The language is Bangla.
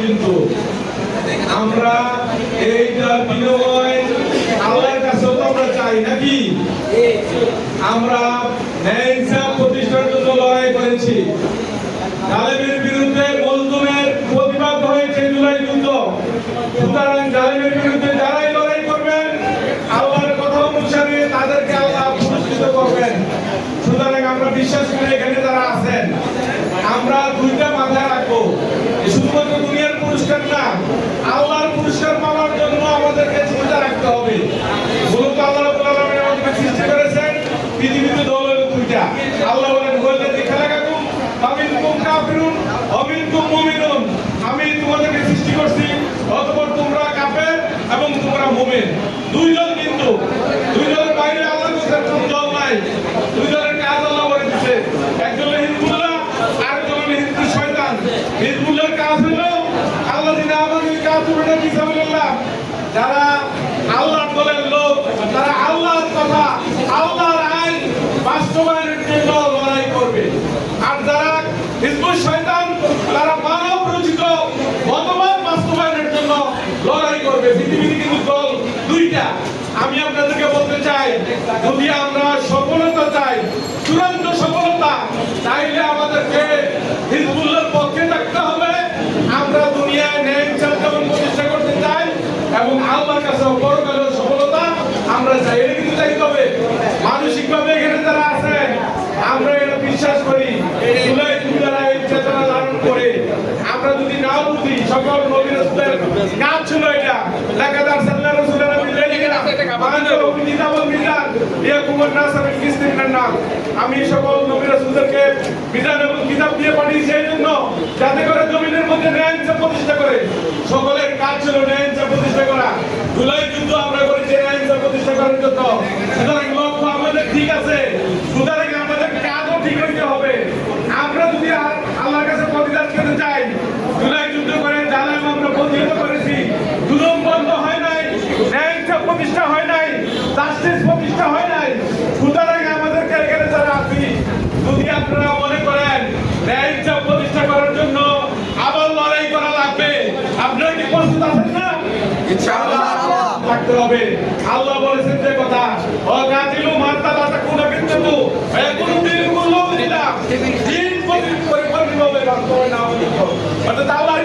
কিন্তু আমরা এইটা বিনিময় আল্লাহর কাছেও তো আমরা চাই নাকি? আমরা ন্যায় ইনসাফ প্রতিষ্ঠার জন্য লড়াই করেছি। জালেমের বিরুদ্ধে মজলুমের প্রতিবাদ হয়েছে জুলাই যুদ্ধ। সুতরাং জালেমের বিরুদ্ধে যারাই লড়াই করবেন আল্লাহর কথা অনুসারে তাদেরকে আল্লাহ পুরস্কৃত করবেন। সুতরাং আমরা বিশ্বাস করি এখানে যারা আছেন আমরা দুইটা মাথায় রাখবো, শুধুমাত্র দুনিয়ার পুরস্কার না, আল্লাহর পুরস্কার পাওয়ার জন্য আমাদেরকে চিন্তা রাখতে হবে। মূলত আল্লাহ রাব্বুল আলামিন আমাদেরকে সৃষ্টি করেছেন, পৃথিবীতে দল হলো দুইটা। আল্লাহ বলেন ওয়াল্লাযী খালাকাকুম ফামিনকুম কাফিরুন ওয়া মিনকুম মুমিনুন। আমি তোমাদেরকে সৃষ্টি করছি, অতঃপর তোমরা কাফের এবং তোমরা মুমিন। দুইজন, কিন্তু দুইজনের বাইরে আল্লাহর কোনো দল নাই। দুইজনের কাজ আল্লাহ বলে দিয়েছে, একজন হলো হিজবুল্লাহ, আরেকজন হলো হিজবুল শয়তান। হিজবুল্লাহর কাজ হলো আল্লাযীনা আমানু কাতুবুনা ফি সাবিলিল্লাহ, যারা আল্লাহর দলের লোক, তারা আল্লাহর কথা, আল্লাহর আইন বাস্তবায়নের জন্য লড়াই করবে। আর যারা হিজবুল শয়তান, তারা মানব রচিত মতবাদ বাস্তবায়নের জন্য লড়াই করবে। পৃথিবীতে কিন্তু দল দুইটা। আমি আপনাদেরকে বলতে চাই, যদি আমরা সফলতা চাই, চূড়ান্ত সফলতা চাইলে আমাদেরকে হিজবুল্লাহর পক্ষে থাকতে হবে। আমরা দুনিয়ায় ন্যায় ইনসাফ যেমন প্রতিষ্ঠা করতে চাই এবং আল্লাহর কাছে পরকালের সফলতা আমরা চাই, এটা কিন্তু চাইতে হবে। মানসিকভাবে এখানে যারা আছেন আমরা এটা বিশ্বাস করি, জুলাই যুদ্ধরা এই চেতনা ধারণ করে আমরা যদি নাও বুঝি, সকল নবী রাসূলের কাজ ছিল এটা। লাকাদ আরসালনা রাসূলানা বিল-লাইলি আমি সকল নবী রাসূলদেরকে বিধান এবং কিতাব দিয়ে পাঠিয়েছি এই জন্য, যাতে করে জমিনের মধ্যে ন্যায় ইনসাফ প্রতিষ্ঠা করে। সকলের কাজ ছিল ন্যায় ইনসাফ প্রতিষ্ঠা করা। জুলাই যুদ্ধ আমরা করেছি ন্যায় ইনসাফ প্রতিষ্ঠা করার জন্য। সুতরাং লক্ষ্য আমাদের ঠিক আছে, সুতরাং আমাদের কাজও ঠিক হইতে হবে। আমরা যদি আল্লাহর কাছে প্রতিদান পেতে চাই, জুলাই যুদ্ধ করে জালেম আমরা প্রতিহত করেছি, জুলুম বন্ধ হয় নাই, ন্যায় ইনসাফ প্রতিষ্ঠা হয় নাই, জাস্টিস প্রতিষ্ঠা হয় নাই। সুতরাং আমাদেরকে এখানে যারা আছি, যদি আপনারা মনে করেন ন্যায় ইনসাফ প্রতিষ্ঠা করার জন্য আবার লড়াই করা লাগবে, আপনারা কি প্রস্তুত আছেন না? ইনশাআল্লাহ থাকতে হবে। আল্লাহ বলেছেন যে কথা, ওয়াকাতিলু মাতা লা তাকুনা ফিতনাতু ওয়া ইয়াকুনু দীনুকুল্লু লিল্লাহ, দিন পরিপূর্ণভাবে বাস্তবায়ন না হলে অর্থাৎ আল্লাহ